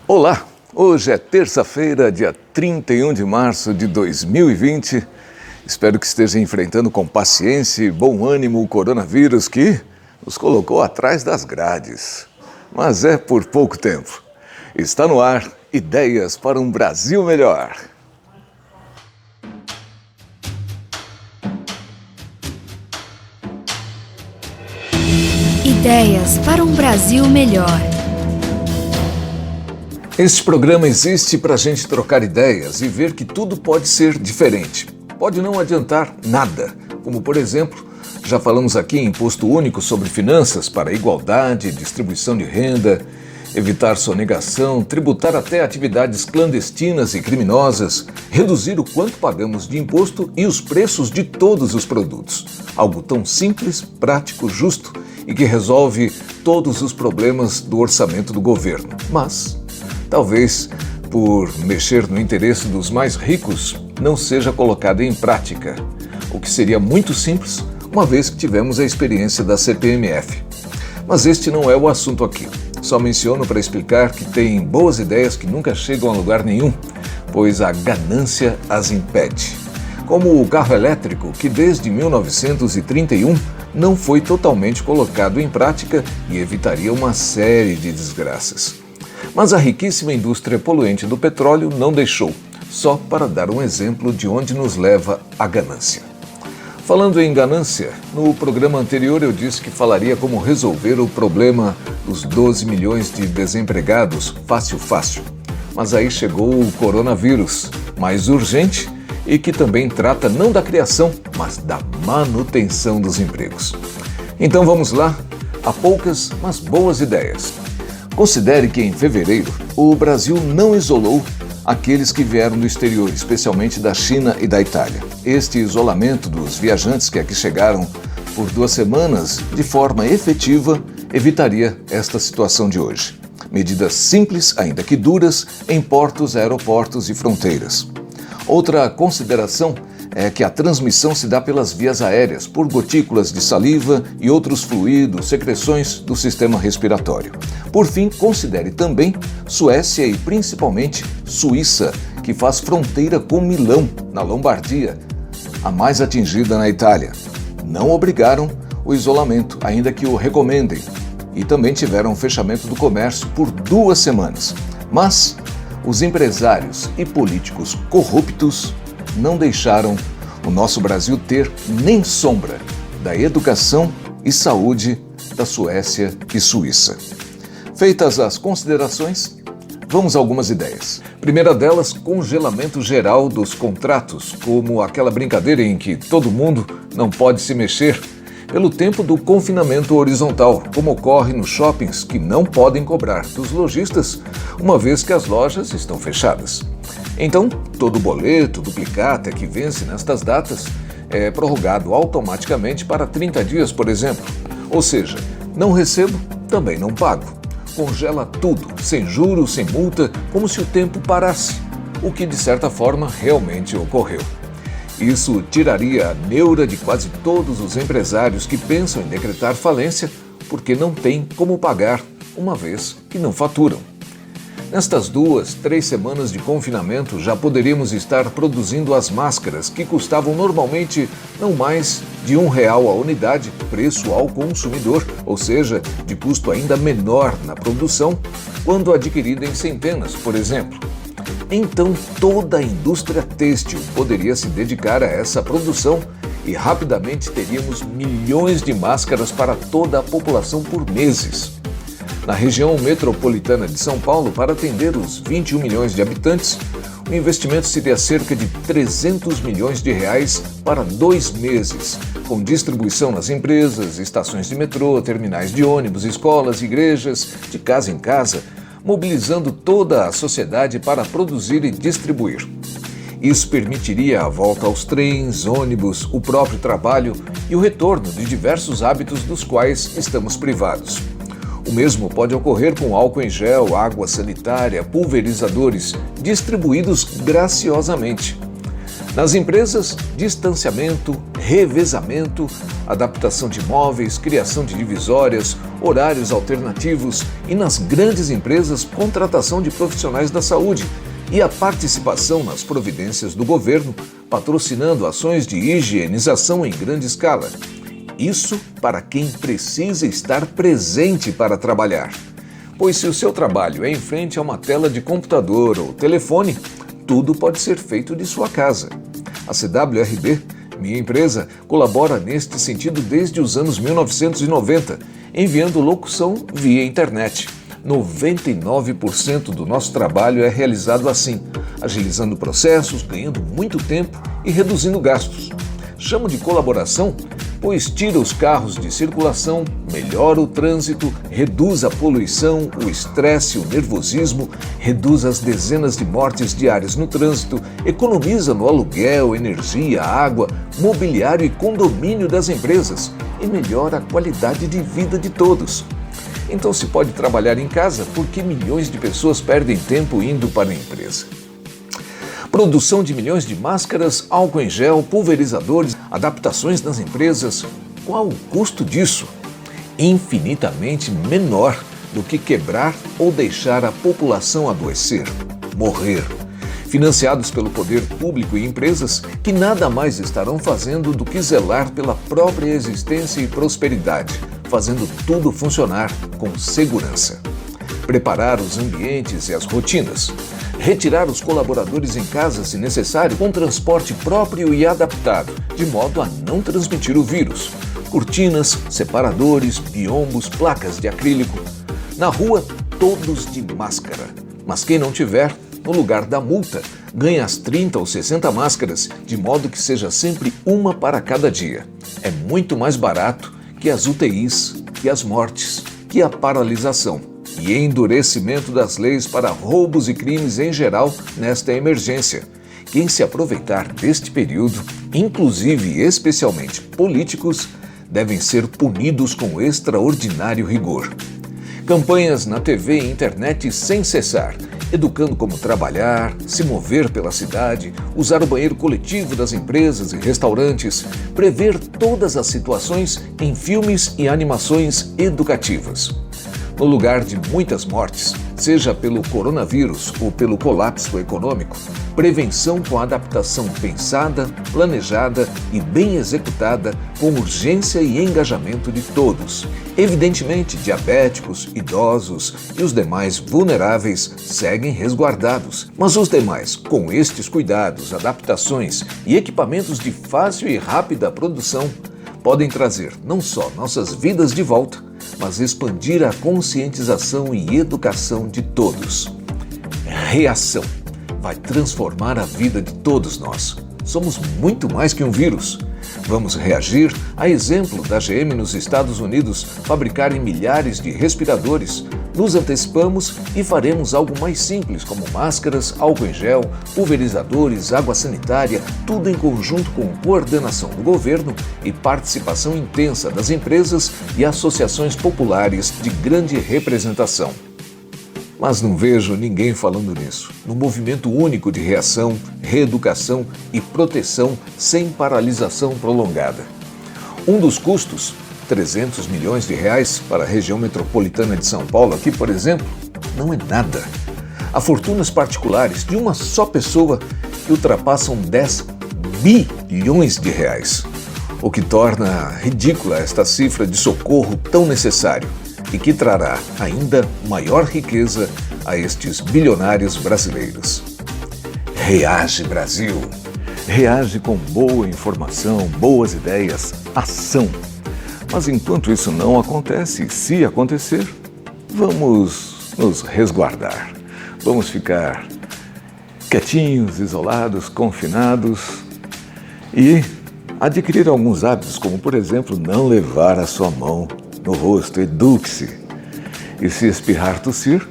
Olá, hoje é terça-feira, dia 31 de março de 2020. Espero que esteja enfrentando com paciência e bom ânimo o coronavírus que nos colocou atrás das grades. Mas é por pouco tempo. Está no ar, Ideias para um Brasil Melhor. Ideias para um Brasil melhor. Este programa existe para a gente trocar ideias e ver que tudo pode ser diferente. Pode não adiantar nada, como por exemplo, já falamos aqui em Imposto Único sobre finanças para igualdade, distribuição de renda, evitar sonegação, tributar até atividades clandestinas e criminosas, reduzir o quanto pagamos de imposto e os preços de todos os produtos. Algo tão simples, prático, justo e que resolve todos os problemas do orçamento do governo. Mas talvez, por mexer no interesse dos mais ricos, não seja colocado em prática, o que seria muito simples, uma vez que tivemos a experiência da CPMF. Mas este não é o assunto aqui. Só menciono para explicar que tem boas ideias que nunca chegam a lugar nenhum, pois a ganância as impede. Como o carro elétrico, que desde 1931 não foi totalmente colocado em prática e evitaria uma série de desgraças. Mas a riquíssima indústria poluente do petróleo não deixou, só para dar um exemplo de onde nos leva a ganância. Falando em ganância, no programa anterior eu disse que falaria como resolver o problema dos 12 milhões de desempregados fácil. Mas aí chegou o coronavírus, mais urgente e que também trata não da criação, mas da manutenção dos empregos. Então vamos lá, há poucas, mas boas ideias. Considere que em fevereiro, o Brasil não isolou aqueles que vieram do exterior, especialmente da China e da Itália. Este isolamento dos viajantes que aqui chegaram por 2 semanas, de forma efetiva, evitaria esta situação de hoje. Medidas simples, ainda que duras, em portos, aeroportos e fronteiras. Outra consideração é que a transmissão se dá pelas vias aéreas, por gotículas de saliva e outros fluidos, secreções do sistema respiratório. Por fim, considere também Suécia e principalmente Suíça, que faz fronteira com Milão, na Lombardia, a mais atingida na Itália. Não obrigaram o isolamento, ainda que o recomendem, e também tiveram o fechamento do comércio por 2 semanas. Mas os empresários e políticos corruptos não deixaram o nosso Brasil ter nem sombra da educação e saúde da Suécia e Suíça. Feitas as considerações, vamos a algumas ideias. Primeira delas, congelamento geral dos contratos, como aquela brincadeira em que todo mundo não pode se mexer pelo tempo do confinamento horizontal, como ocorre nos shoppings que não podem cobrar dos lojistas, uma vez que as lojas estão fechadas. Então, todo boleto, duplicata que vence nestas datas é prorrogado automaticamente para 30 dias, por exemplo. Ou seja, não recebo, também não pago. Congela tudo, sem juros, sem multa, como se o tempo parasse, o que de certa forma realmente ocorreu. Isso tiraria a neura de quase todos os empresários que pensam em decretar falência porque não têm como pagar, uma vez que não faturam. Nestas 2, 3 semanas de confinamento já poderíamos estar produzindo as máscaras que custavam normalmente não mais de R$1 a unidade, preço ao consumidor, ou seja, de custo ainda menor na produção, quando adquirida em centenas, por exemplo. Então toda a indústria têxtil poderia se dedicar a essa produção e rapidamente teríamos milhões de máscaras para toda a população por meses. Na região metropolitana de São Paulo, para atender os 21 milhões de habitantes, o investimento seria cerca de R$300 milhões para 2 meses, com distribuição nas empresas, estações de metrô, terminais de ônibus, escolas, igrejas, de casa em casa, mobilizando toda a sociedade para produzir e distribuir. Isso permitiria a volta aos trens, ônibus, o próprio trabalho e o retorno de diversos hábitos dos quais estamos privados. O mesmo pode ocorrer com álcool em gel, água sanitária, pulverizadores, distribuídos graciosamente. Nas empresas, distanciamento, revezamento, adaptação de móveis, criação de divisórias, horários alternativos e, nas grandes empresas, contratação de profissionais da saúde e a participação nas providências do governo, patrocinando ações de higienização em grande escala. Isso para quem precisa estar presente para trabalhar. Pois se o seu trabalho é em frente a uma tela de computador ou telefone, tudo pode ser feito de sua casa. A CWRB, minha empresa, colabora neste sentido desde os anos 1990, enviando locução via internet. 99% do nosso trabalho é realizado assim, agilizando processos, ganhando muito tempo e reduzindo gastos. Chamo de colaboração, pois tira os carros de circulação, melhora o trânsito, reduz a poluição, o estresse, o nervosismo, reduz as dezenas de mortes diárias no trânsito, economiza no aluguel, energia, água, mobiliário e condomínio das empresas e melhora a qualidade de vida de todos. Então, se pode trabalhar em casa, por que milhões de pessoas perdem tempo indo para a empresa? Produção de milhões de máscaras, álcool em gel, pulverizadores, adaptações nas empresas. Qual o custo disso? Infinitamente menor do que quebrar ou deixar a população adoecer, morrer. Financiados pelo poder público e empresas que nada mais estarão fazendo do que zelar pela própria existência e prosperidade, fazendo tudo funcionar com segurança. Preparar os ambientes e as rotinas. Retirar os colaboradores em casa, se necessário, com transporte próprio e adaptado, de modo a não transmitir o vírus. Cortinas, separadores, biombos, placas de acrílico. Na rua, todos de máscara. Mas quem não tiver, no lugar da multa, ganha as 30 ou 60 máscaras, de modo que seja sempre uma para cada dia. É muito mais barato que as UTIs, que as mortes, que a paralisação e endurecimento das leis para roubos e crimes em geral nesta emergência. Quem se aproveitar deste período, inclusive e especialmente políticos, devem ser punidos com extraordinário rigor. Campanhas na TV e internet sem cessar, educando como trabalhar, se mover pela cidade, usar o banheiro coletivo das empresas e restaurantes, prever todas as situações em filmes e animações educativas. No lugar de muitas mortes, seja pelo coronavírus ou pelo colapso econômico, prevenção com adaptação pensada, planejada e bem executada, com urgência e engajamento de todos. Evidentemente, diabéticos, idosos e os demais vulneráveis seguem resguardados, mas os demais, com estes cuidados, adaptações e equipamentos de fácil e rápida produção, podem trazer não só nossas vidas de volta, mas expandir a conscientização e educação de todos. Reação vai transformar a vida de todos nós. Somos muito mais que um vírus. Vamos reagir a exemplo da GM nos Estados Unidos fabricarem milhares de respiradores. Nos antecipamos e faremos algo mais simples, como máscaras, álcool em gel, pulverizadores, água sanitária, tudo em conjunto com coordenação do governo e participação intensa das empresas e associações populares de grande representação. Mas não vejo ninguém falando nisso, no movimento único de reação, reeducação e proteção sem paralisação prolongada. Um dos custos, 300 milhões de reais para a região metropolitana de São Paulo, aqui, por exemplo, não é nada. Há fortunas particulares de uma só pessoa que ultrapassam 10 bilhões de reais, o que torna ridícula esta cifra de socorro tão necessário e que trará ainda maior riqueza a estes bilionários brasileiros. Reage, Brasil! Reage com boa informação, boas ideias, ação. Mas enquanto isso não acontece, se acontecer, vamos nos resguardar. Vamos ficar quietinhos, isolados, confinados e adquirir alguns hábitos, como, por exemplo, não levar a sua mão no rosto. Eduque-se. E se espirrar, tossir,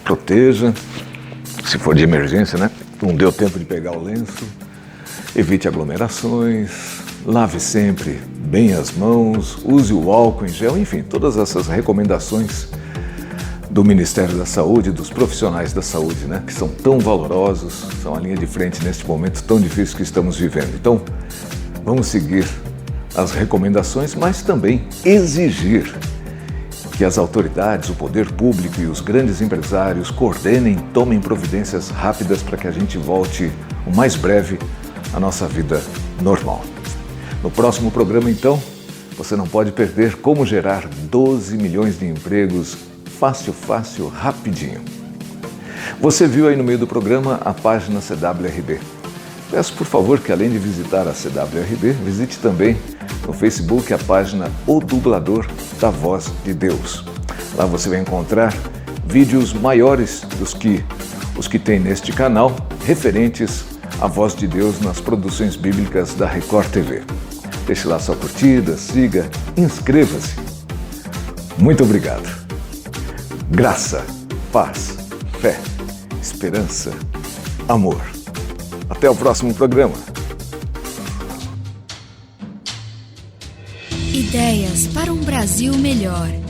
proteja. Se for de emergência, né? Não deu tempo de pegar o lenço. Evite aglomerações. Lave sempre bem as mãos. Use o álcool em gel. Enfim, todas essas recomendações do Ministério da Saúde, dos profissionais da saúde, né? Que são tão valorosos, são a linha de frente neste momento tão difícil que estamos vivendo. Então, vamos seguir as recomendações, mas também exigir que as autoridades, o poder público e os grandes empresários coordenem, tomem providências rápidas para que a gente volte o mais breve à nossa vida normal. No próximo programa, então, você não pode perder como gerar 12 milhões de empregos fácil, rapidinho. Você viu aí no meio do programa a página CWRB. Peço, por favor, que além de visitar a CWRB, visite também no Facebook a página O Dublador da Voz de Deus. Lá você vai encontrar vídeos maiores dos que os que tem neste canal, referentes à Voz de Deus nas produções bíblicas da Record TV. Deixe lá sua curtida, siga, inscreva-se. Muito obrigado. Graça, paz, fé, esperança, amor. Até o próximo programa. Ideias para um Brasil melhor.